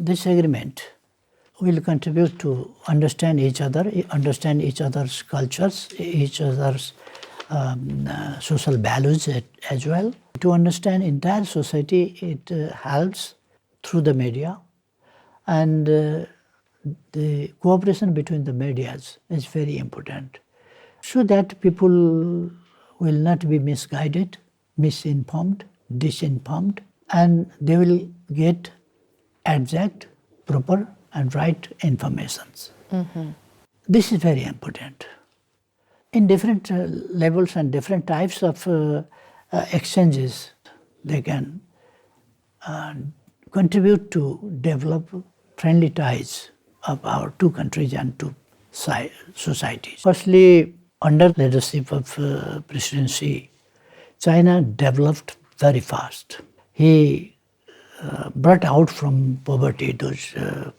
this agreement will contribute to understand each other, understand each other's cultures, each other's social values as well. To understand entire society, it helps through the media, and the cooperation between the medias is very important, so that people will not be misguided, misinformed, disinformed, and they will get exact, proper and right informations. This is very important. In different levels and different types of exchanges, they can contribute to develop friendly ties of our two countries and two societies. Firstly, under leadership of President Xi, China developed very fast. He brought out from poverty those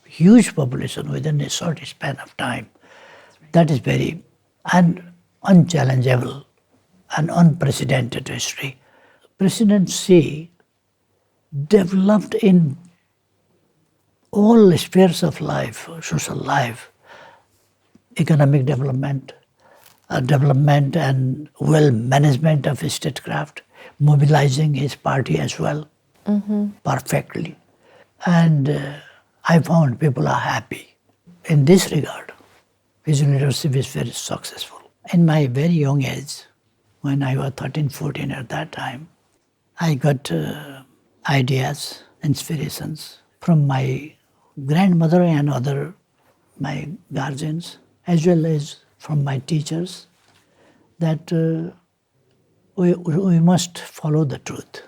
huge population within a short span of time. That is very unchallengeable and unprecedented history. President Xi developed in all spheres of life, social life, economic development, development and well management of statecraft, mobilizing his party as well, perfectly. And I found people are happy. In this regard, his leadership is very successful. In my very young age, when I was 13, 14 at that time, I got ideas, inspirations from my grandmother and other my guardians, as well as from my teachers, that we must follow the truth.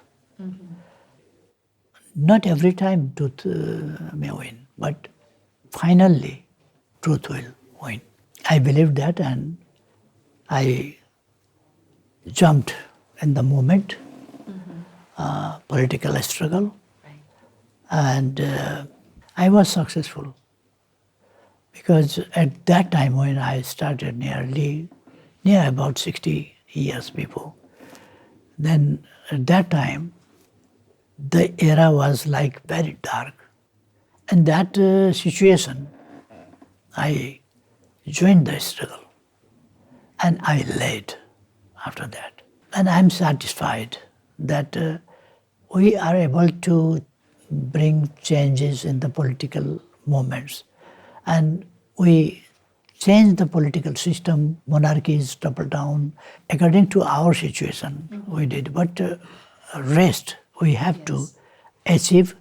Not every time truth may win, but finally truth will win. I believed that, and I jumped in the moment, political struggle, and I was successful. Because at that time when I started near about 60 years before, then at that time the era was like very dark. In that situation, I joined the struggle and I led after that. And I'm satisfied that we are able to bring changes in the political movements. And we change the political system, monarchies topple down, according to our situation we did. But rest, we have to achieve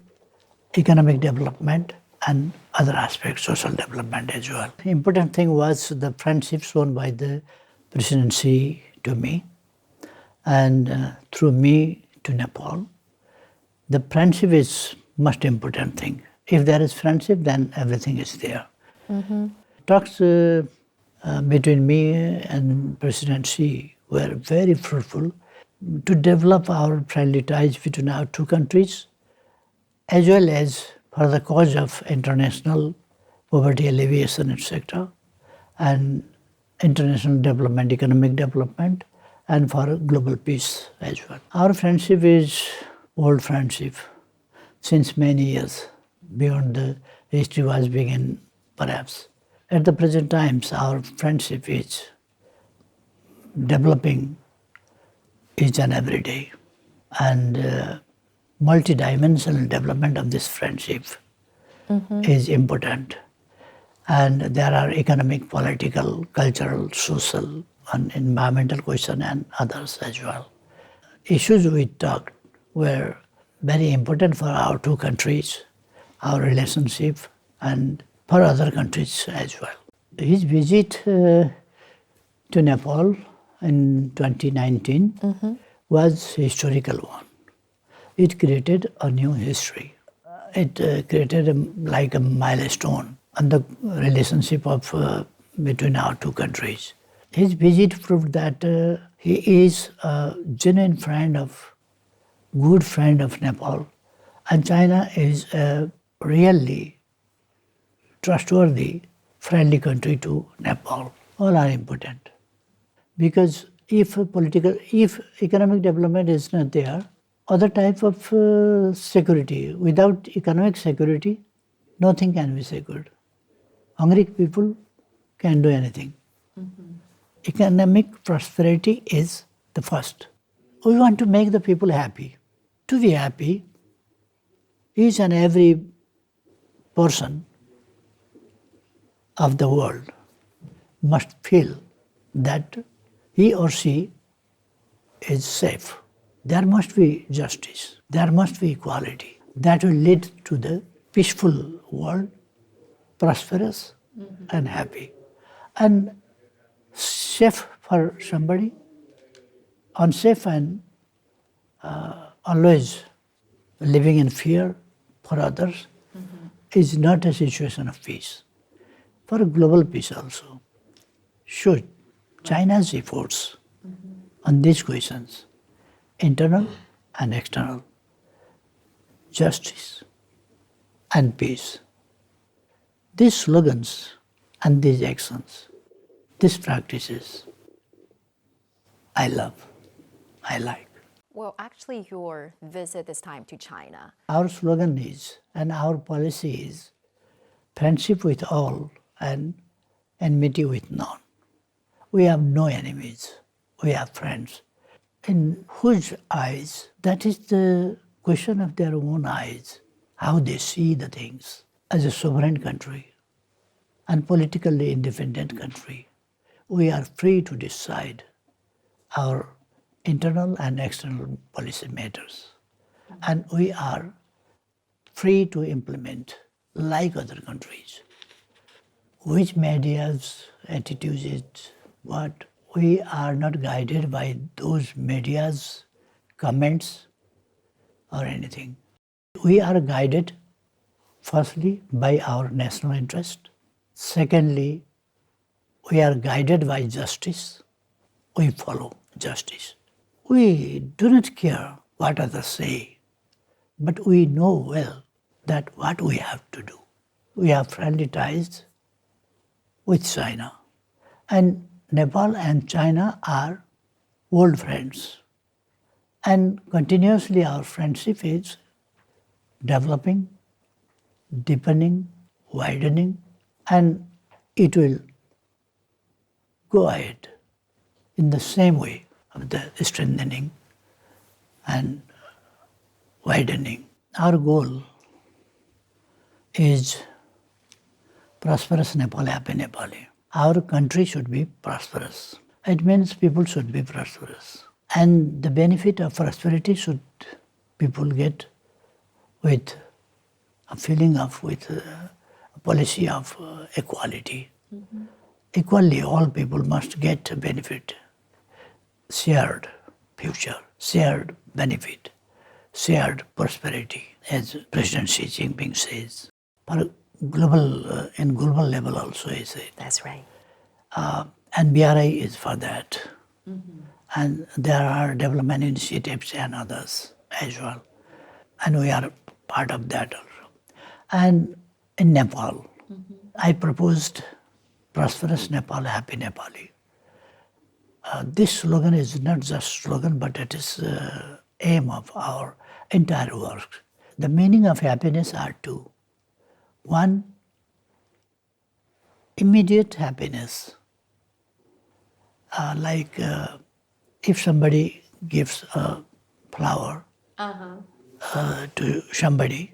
economic development and other aspects, social development as well. The important thing was the friendship shown by the presidency to me and through me to Nepal. The friendship is most important thing. If there is friendship, then everything is there. Talks between me and President Xi were very fruitful to develop our friendly ties between our two countries, as well as for the cause of international poverty alleviation, etc., and international development, economic development, and for global peace as well. Our friendship is old friendship since many years, beyond the history was begun, perhaps. At the present times, our friendship is developing each and every day, and multidimensional development of this friendship is important. And there are economic, political, cultural, social, and environmental questions and others as well. Issues we talked were very important for our two countries, our relationship, and for other countries as well. His visit to Nepal in 2019 was a historical one. It created a new history. It created like a milestone on the relationship of between our two countries. His visit proved that he is a genuine good friend of Nepal, and China is a really trustworthy, friendly country to Nepal. All are important. Because if economic development is not there, other type of security, without economic security, nothing can be so good. Hungry people can do anything. Economic prosperity is the first. We want to make the people happy. To be happy, each and every person of the world must feel that he or she is safe. There must be justice. There must be equality. That will lead to the peaceful world, prosperous and happy. And safe for somebody, unsafe and always living in fear for others is not a situation of peace. For global peace also, should China's efforts on these questions, internal and external, justice and peace. These slogans and these actions, these practices, I love, I like. Well, actually, your visit this time to China. Our slogan is, and our policy is, friendship with all and enmity with none. We have no enemies, we have friends. In whose eyes, that is the question of their own eyes, how they see the things. As a sovereign country and politically independent country, we are free to decide our internal and external policy matters. And we are free to implement, like other countries. Which media's attitude is what? We are not guided by those media's comments or anything. We are guided, firstly, by our national interest. Secondly, we are guided by justice. We follow justice. We do not care what others say, but we know well that what we have to do. We have friendly ties with China. And Nepal and China are old friends. And continuously our friendship is developing, deepening, widening, and it will go ahead in the same way of the strengthening and widening. Our goal is prosperous Nepal, happy Nepali. Our country should be prosperous. It means people should be prosperous. And the benefit of prosperity should people get with a feeling of, with a policy of equality. Equally, all people must get a benefit, shared future, shared benefit, shared prosperity, as President Xi Jinping says. For global, in global level also, he said. That's right. And BRI is for that. And there are development initiatives and others as well. And we are part of that also. And in Nepal, I proposed prosperous Nepal, happy Nepali. This slogan is not just slogan, but it is aim of our entire work. The meaning of happiness are two. One, immediate happiness. Like if somebody gives a flower to somebody,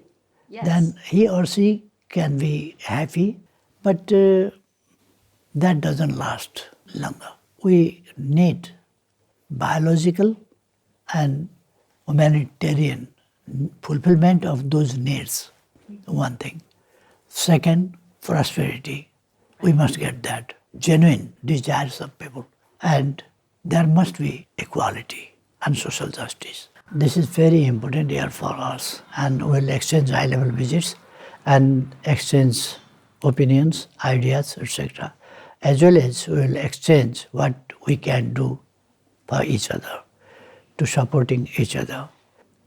then he or she can be happy, but that doesn't last longer. We need biological and humanitarian fulfillment of those needs, one thing. Second, prosperity. We must get that, genuine desires of people. And there must be equality and social justice. This is very important here for us, and we'll exchange high-level visits and exchange opinions, ideas, etc. As well as we'll exchange what we can do for each other, to supporting each other.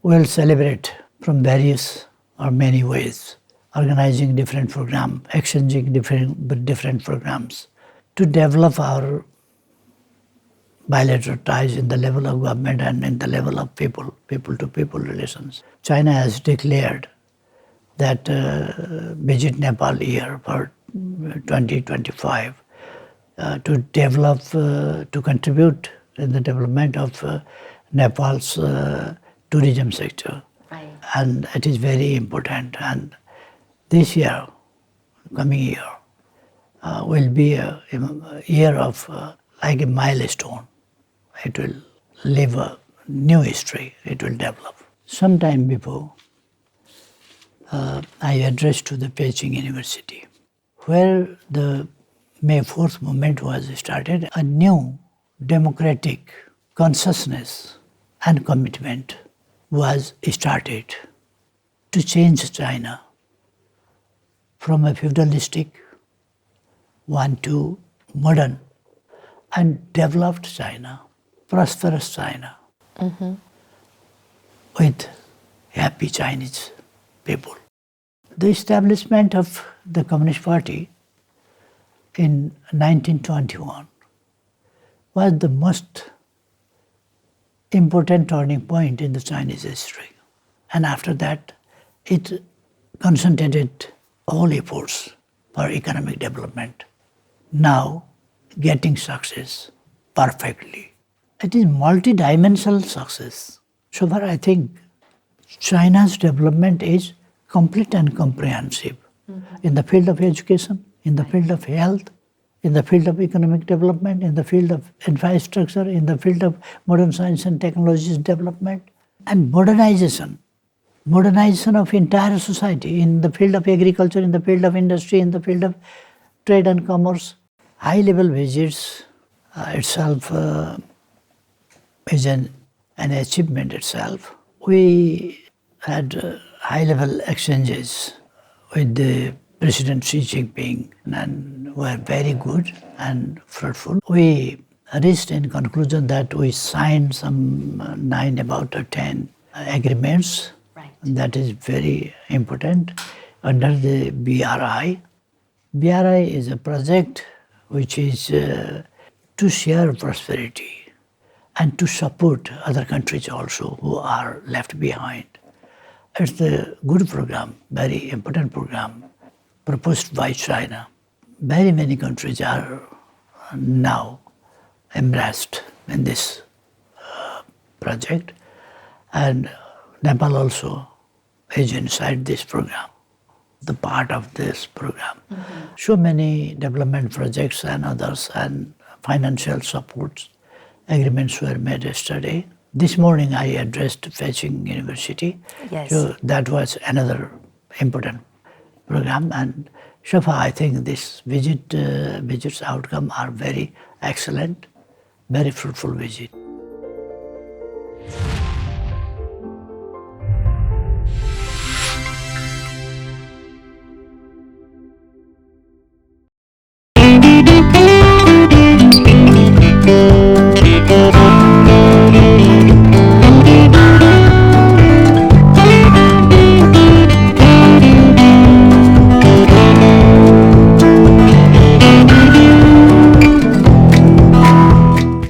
We'll celebrate from various or many ways, organizing different programs, exchanging different programs to develop our bilateral ties in the level of government and in the level of people to people relations. China has declared that visit Nepal year for 2025 to develop, to contribute in the development of Nepal's tourism sector. Right. And it is very important. And this year, coming year, will be a year of like a milestone. It will live a new history. It will develop. Sometime before, I addressed to the Beijing University, where the May 4th movement was started. A new democratic consciousness and commitment was started to change China from a feudalistic one to modern and developed China, prosperous China, with happy Chinese people. The establishment of the Communist Party in 1921 was the most important turning point in the Chinese history. And after that, it concentrated all efforts for economic development. Now, getting success perfectly. It is multidimensional success. So far, I think China's development is complete and comprehensive in the field of education, in the field of health, in the field of economic development, in the field of infrastructure, in the field of modern science and technologies development, and modernization of entire society in the field of agriculture, in the field of industry, in the field of trade and commerce. High-level visits itself is an achievement itself. We had high-level exchanges with the President Xi Jinping and were very good and fruitful. We reached in conclusion that we signed some 9 about 10 agreements. Right. That is very important under the BRI. BRI is a project which is to share prosperity and to support other countries also who are left behind. It's a good program, very important program proposed by China. Very many countries are now embraced in this project, and Nepal also is inside this program, the part of this program. So many development projects and others and financial supports agreements were made yesterday. This morning I addressed Beijing University. Yes. So that was another important program, and so far I think this visit's outcome are very excellent, very fruitful visit.